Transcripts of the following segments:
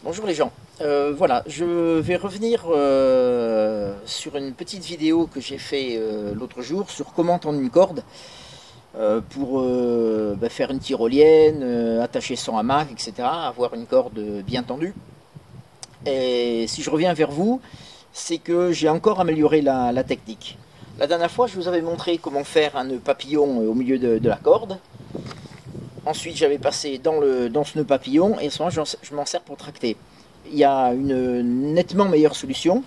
Bonjour les gens. Voilà, je vais revenir sur une petite vidéo que j'ai fait l'autre jour sur comment tendre une corde pour faire une tyrolienne, attacher son hamac, etc. Avoir une corde bien tendue. Et si je reviens vers vous, c'est que j'ai encore amélioré la technique. La dernière fois, je vous avais montré comment faire un nœud papillon au milieu de la corde. Ensuite, j'avais passé dans ce nœud papillon et à ce moment, je m'en sers pour tracter. Il y a une nettement meilleure solution,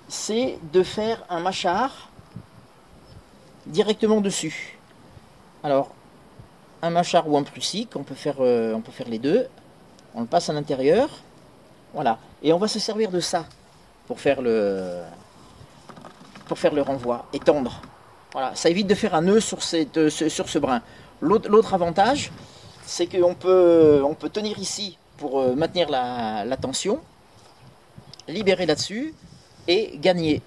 c'est de faire un mâchard directement dessus. Alors, un mâchard ou un prussique, on peut faire les deux. On le passe à l'intérieur, voilà. Et on va se servir de ça pour faire le renvoi et tendre. Voilà, ça évite de faire un nœud sur ce brin. L'autre avantage, c'est qu'on peut tenir ici pour maintenir la tension, libérer là-dessus et gagner.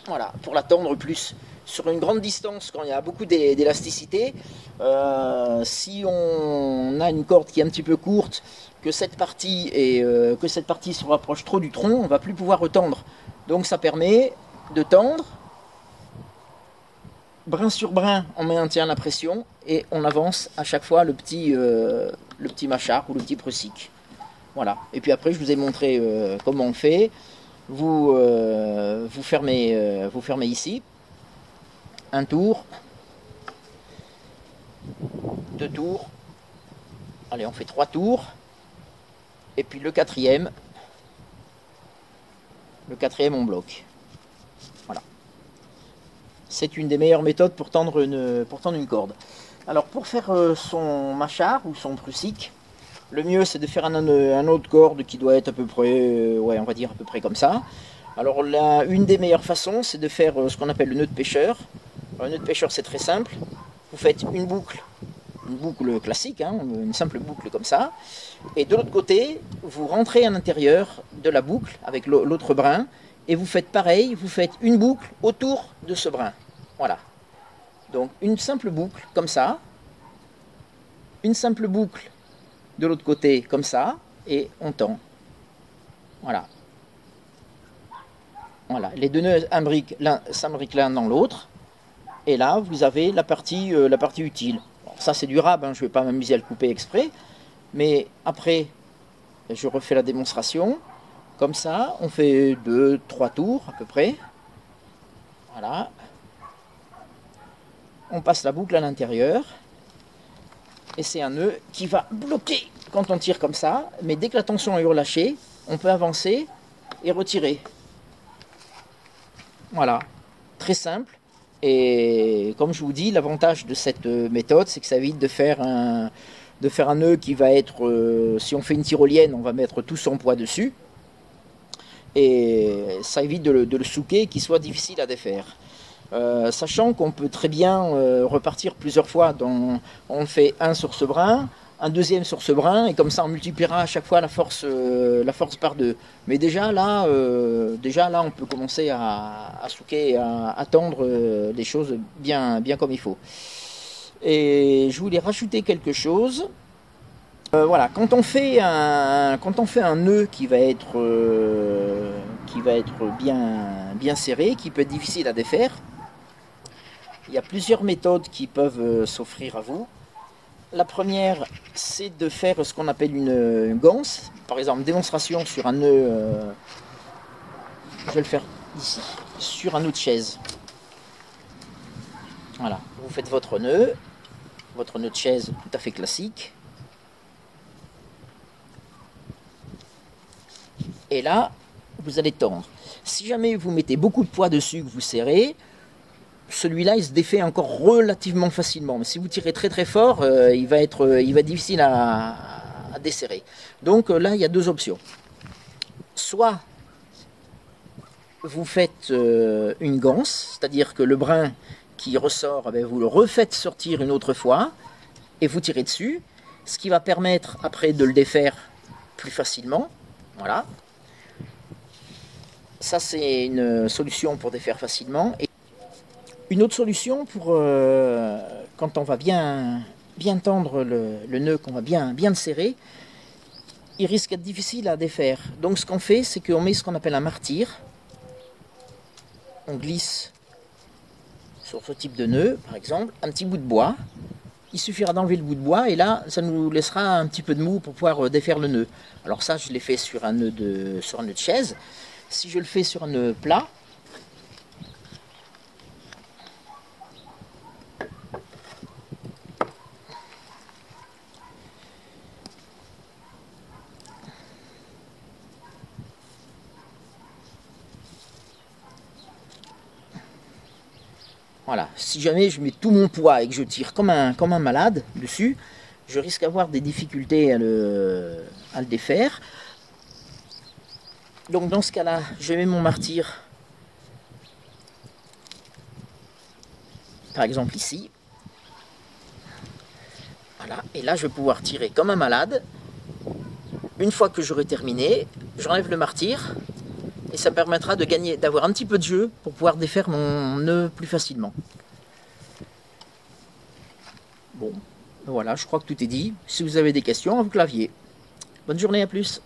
Voilà, pour la tendre plus. Sur une grande distance, quand il y a beaucoup d'élasticité, si on a une corde qui est un petit peu courte, que cette partie se rapproche trop du tronc, on ne va plus pouvoir retendre. Donc ça permet de tendre, brin sur brin, on maintient la pression et on avance à chaque fois le petit mâchard ou le petit prussique. Voilà. Et puis après, je vous ai montré comment on fait. Vous fermez ici. Un tour. Deux tours. Allez, on fait trois tours. Et puis le quatrième, on bloque. Voilà. C'est une des meilleures méthodes pour tendre une corde. Alors pour faire son mâchard ou son prussique, le mieux c'est de faire un autre corde qui doit être à peu près, ouais, on va dire à peu près comme ça. Alors là, une des meilleures façons, c'est de faire ce qu'on appelle le nœud de pêcheur. Alors, le nœud de pêcheur, c'est très simple. Vous faites une boucle classique, hein, une simple boucle comme ça. Et de l'autre côté, vous rentrez à l'intérieur de la boucle avec l'autre brin. Et vous faites pareil, vous faites une boucle autour de ce brin. Voilà. Donc une simple boucle comme ça. Une simple boucle de l'autre côté comme ça. Et on tend. Voilà. Voilà, les deux nœuds s'imbriquent l'un dans l'autre. Et là, vous avez la partie utile. Bon, ça, c'est durable, hein, je ne vais pas m'amuser à le couper exprès. Mais après, je refais la démonstration. Comme ça, on fait 2-3 tours à peu près. Voilà. On passe la boucle à l'intérieur. Et c'est un nœud qui va bloquer quand on tire comme ça. Mais dès que la tension est relâchée, on peut avancer et retirer. Voilà, très simple. Et comme je vous dis, l'avantage de cette méthode, c'est que ça évite de faire un nœud qui va être, si on fait une tyrolienne, on va mettre tout son poids dessus. Et ça évite de le souquer, qu'il soit difficile à défaire. Sachant qu'on peut très bien repartir plusieurs fois. On fait un sur ce brin, un deuxième sur ce brin, et comme ça on multipliera à chaque fois la force par deux. Mais déjà là, on peut commencer à souquer, à tendre les choses bien comme il faut. Et je voulais rajouter quelque chose. Voilà, quand on fait un nœud qui va être bien serré, qui peut être difficile à défaire, il y a plusieurs méthodes qui peuvent s'offrir à vous. La première, c'est de faire ce qu'on appelle une ganse. Par exemple, démonstration sur un nœud, je vais le faire ici, sur un nœud de chaise. Voilà, vous faites votre nœud de chaise tout à fait classique. Et là, vous allez tendre. Si jamais vous mettez beaucoup de poids dessus, que vous serrez, celui-là, il se défait encore relativement facilement. Mais si vous tirez très très fort, il va être difficile à desserrer. Donc là, il y a deux options. Soit vous faites une ganse, c'est-à-dire que le brin qui ressort, vous le refaites sortir une autre fois et vous tirez dessus, ce qui va permettre après de le défaire plus facilement. Voilà. Ça, c'est une solution pour défaire facilement. Et une autre solution pour quand on va bien tendre le nœud, qu'on va bien le serrer, il risque d'être difficile à défaire. Donc ce qu'on fait, c'est qu'on met ce qu'on appelle un martyr. On glisse sur ce type de nœud, par exemple, un petit bout de bois. Il suffira d'enlever le bout de bois et là, ça nous laissera un petit peu de mou pour pouvoir défaire le nœud. Alors ça, je l'ai fait sur un nœud de chaise. Si je le fais sur un nœud plat, voilà, si jamais je mets tout mon poids et que je tire comme un malade dessus, je risque d'avoir des difficultés à le défaire. Donc dans ce cas-là, je mets mon martyr, par exemple ici. Voilà, et là je vais pouvoir tirer comme un malade. Une fois que j'aurai terminé, j'enlève le martyr. Et ça me permettra de gagner, d'avoir un petit peu de jeu pour pouvoir défaire mon nœud plus facilement. Bon, voilà, je crois que tout est dit. Si vous avez des questions, à vos claviers. Bonne journée, à plus.